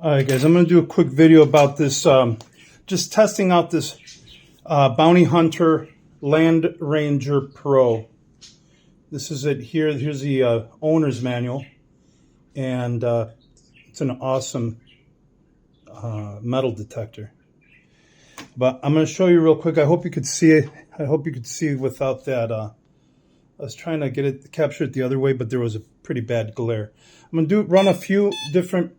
Alright guys, I'm going to do a quick video about this, just testing out this Bounty Hunter Land Ranger Pro. This is it here. Here's the owner's manual, and it's an awesome metal detector. But I'm going to show you real quick. I hope you could see it. I hope you could see it without that. I was trying to capture it the other way, but there was a pretty bad glare. I'm going to run a few different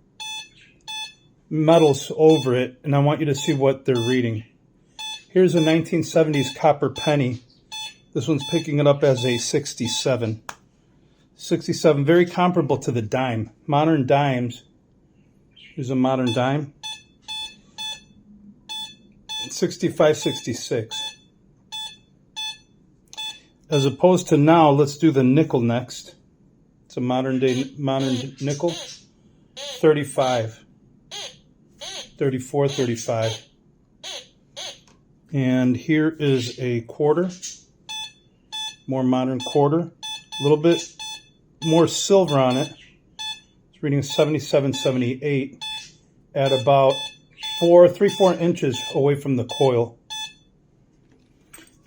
metals over it, and I want you to see what they're reading. Here's a 1970s copper penny. This one's picking it up as a 67. 67, very comparable to the dime. Modern dimes. Here's a modern dime. 65, 66. As opposed to now, let's do the nickel next. It's a modern nickel. 35. 34, 35. And here is a quarter. More modern quarter. A little bit more silver on it. It's reading 77, 78 at about 3-4 inches away from the coil.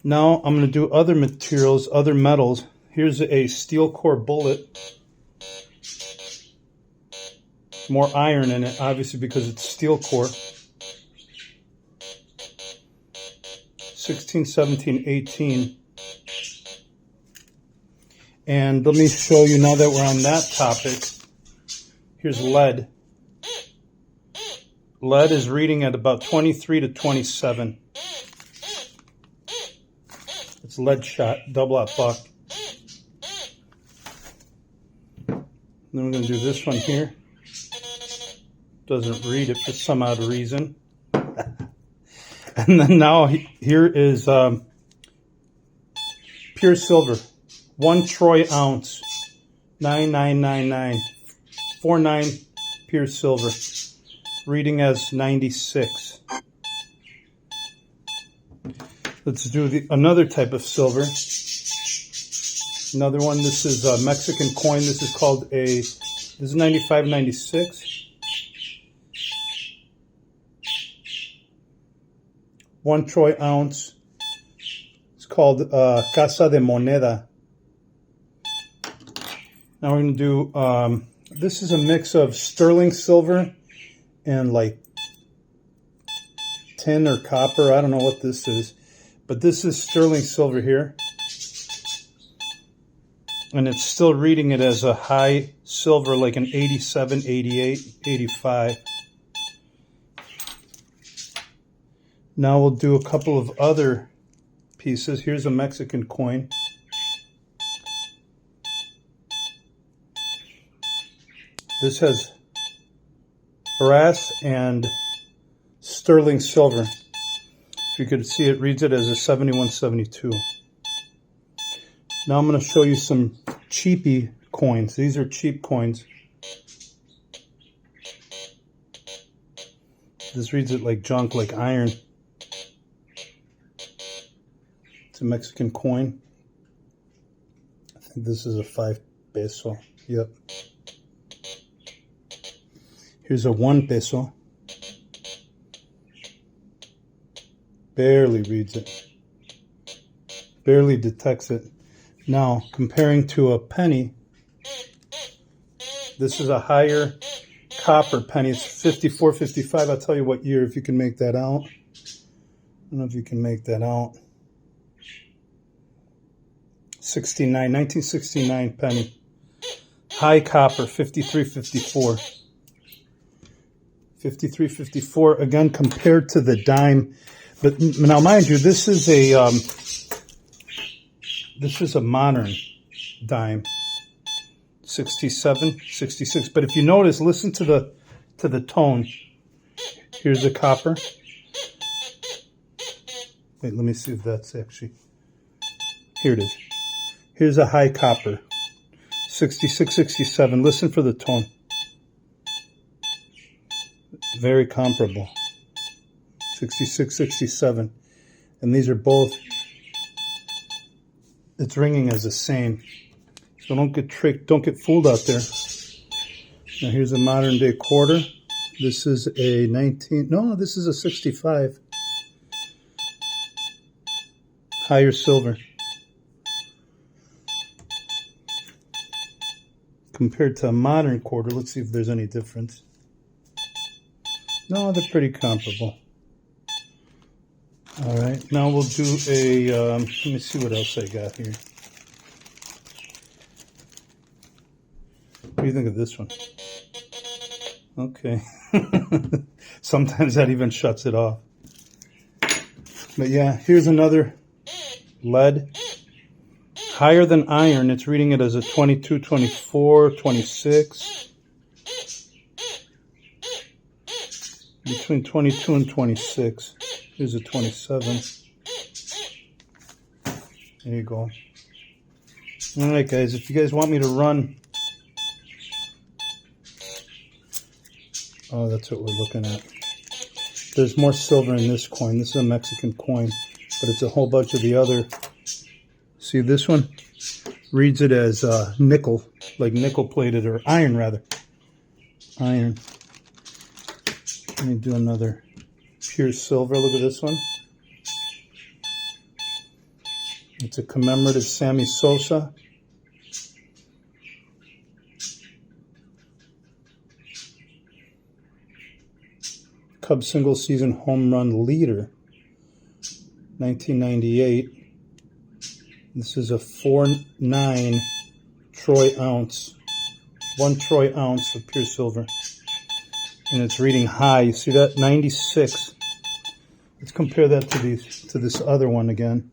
Now I'm going to do other materials, other metals. Here's a steel core bullet. More iron in it, obviously, because it's steel core. 16, 17, 18. And let me show you, now that we're on that topic, here's lead. Lead is reading at about 23 to 27. It's lead shot, double-aught buck. Then we're going to do this one here. Doesn't read it for some odd reason. And then now here is pure silver. 1 troy ounce. 9999. 49 pure silver. Reading as 96. Let's do another type of silver. Another one. This is a Mexican coin. This is called this is 95, 96. 1 troy ounce. It's called Casa de Moneda. Now we're going to do, this is a mix of sterling silver and like tin or copper. I don't know what this is. But this is sterling silver here. And it's still reading it as a high silver, like an 87, 88, 85. Now we'll do a couple of other pieces. Here's a Mexican coin. This has brass and sterling silver. If you could see, it reads it as a 7172. Now I'm going to show you some cheapy coins. These are cheap coins. This reads it like junk, like iron. It's a Mexican coin. I think this is a 5 peso. Yep. Here's a 1 peso. Barely reads it. Barely detects it. Now, comparing to a penny, this is a higher copper penny. It's 54, 55. I'll tell you what year, if you can make that out. I don't know if you can make that out. 1969 penny. High copper, 53, 54. 53, 54, again, compared to the dime. But now, mind you, this is a modern dime. 67, 66. But if you notice, listen to the tone. Here's a copper. Wait, let me see if that's actually. Here it is. Here's a high copper. 66, 67. Listen for the tone. Very comparable. 66, 67. And these are both, it's ringing as the same. So don't get tricked, don't get fooled out there. Now here's a modern day quarter. This is a 19, no, this is a 65. Higher silver. Compared to a modern quarter, let's see if there's any difference. No, they're pretty comparable. All right, now we'll do a, let me see what else I got here. What do you think of this one? Okay. Sometimes that even shuts it off. But yeah, here's another lead. Higher than iron. It's reading it as a 22, 24, 26. Between 22 and 26. Here's a 27. There you go. All right, guys. If you guys want me to run... Oh, that's what we're looking at. There's more silver in this coin. This is a Mexican coin, but it's a whole bunch of the other. See, this one reads it as nickel, like nickel plated, or iron rather. Iron. Let me do another pure silver. Look at this one. It's a commemorative Sammy Sosa. Cubs single season home run leader, 1998. This is a 4.9 troy ounce, 1 troy ounce of pure silver, and it's reading high. You see that? 96. Let's compare that to this other one again.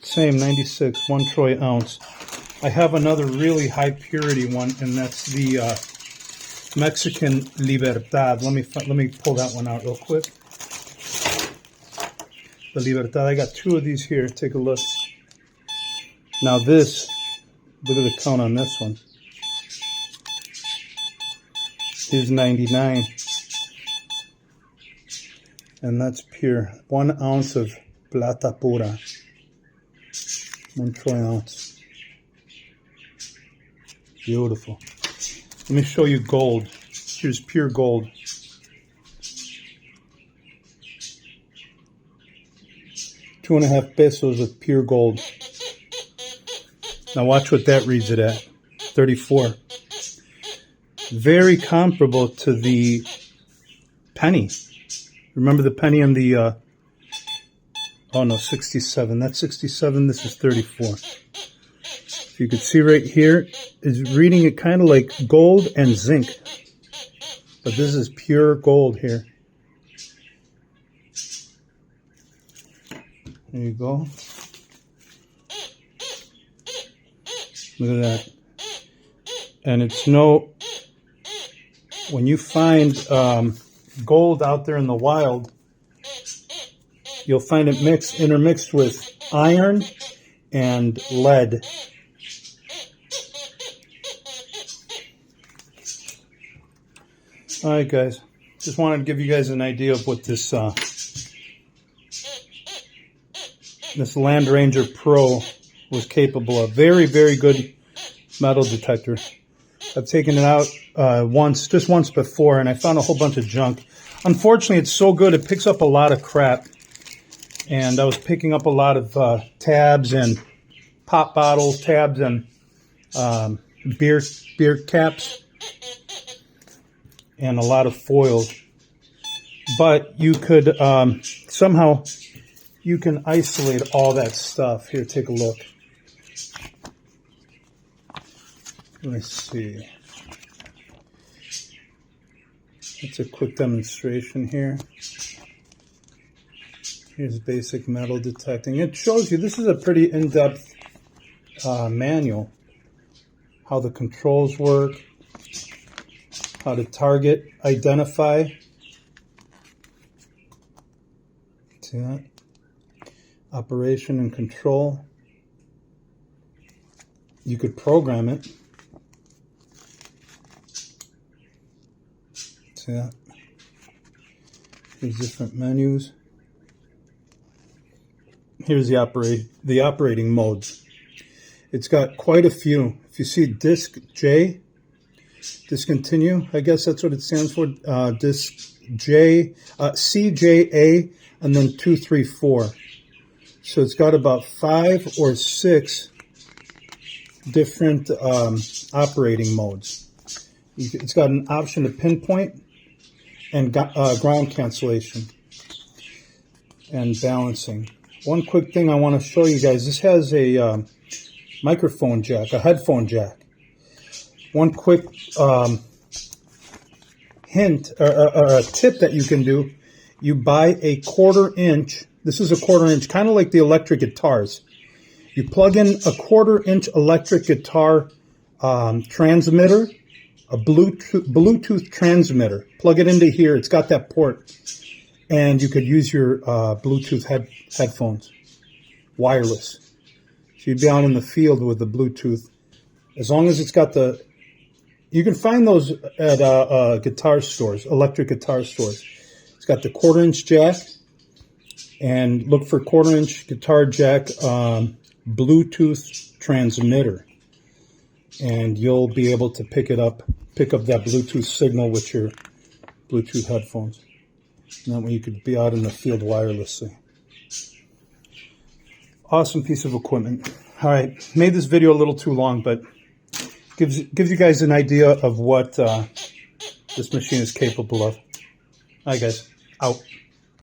Same 96, 1 troy ounce. I have another really high purity one, and that's the Mexican Libertad. Let me pull that one out real quick. The Libertad. I got 2 of these here. Take a look. Now this, look at the count on this one. Here's 99. And that's pure. 1 ounce of plata pura. 1 troy ounce. Beautiful. Let me show you gold. Here's pure gold. $2.50 pesos of pure gold. Now watch what that reads it at. 34. Very comparable to the penny. Remember the penny and the, oh no, 67. That's 67. This is 34. If you could see right here, is reading it kind of like gold and zinc. But this is pure gold here. There you go. Look at that. And it's no... When you find gold out there in the wild, you'll find it intermixed with iron and lead. All right, guys. Just wanted to give you guys an idea of what this this Land Ranger Pro was capable of. Very, very good metal detector. I've taken it out just once before, and I found a whole bunch of junk. Unfortunately, it's so good, it picks up a lot of crap. And I was picking up a lot of tabs and pop bottles, tabs and beer caps, and a lot of foils. But you could somehow you can isolate all that stuff. Here, take a look. Let me see. It's a quick demonstration here. Here's basic metal detecting. It shows you, this is a pretty in-depth manual. How the controls work, how to target, identify. See that? Operation and control. You could program it. See that? There's different menus. Here's the operating modes. It's got quite a few. If you see disc J discontinue. I guess that's what it stands for. Disc J, CJA, and then 234. So it's got about 5 or 6 different operating modes. It's got an option to pinpoint and ground cancellation and balancing. One quick thing I want to show you guys. This has a microphone jack, a headphone jack. One quick hint or a tip that you can do. You buy a 1/4 inch. This is a 1/4 inch, kind of like the electric guitars. You plug in a 1/4 inch electric guitar transmitter, a Bluetooth transmitter. Plug it into here. It's got that port. And you could use your Bluetooth headphones, wireless. So you'd be out in the field with the Bluetooth. As long as it's got the... You can find those at guitar stores, electric guitar stores. It's got the 1/4 inch jack. And look for 1/4 inch guitar jack Bluetooth transmitter. And you'll be able to pick up that Bluetooth signal with your Bluetooth headphones. And that way you could be out in the field wirelessly. Awesome piece of equipment. All right, made this video a little too long, but gives you guys an idea of what this machine is capable of. All right, guys, out.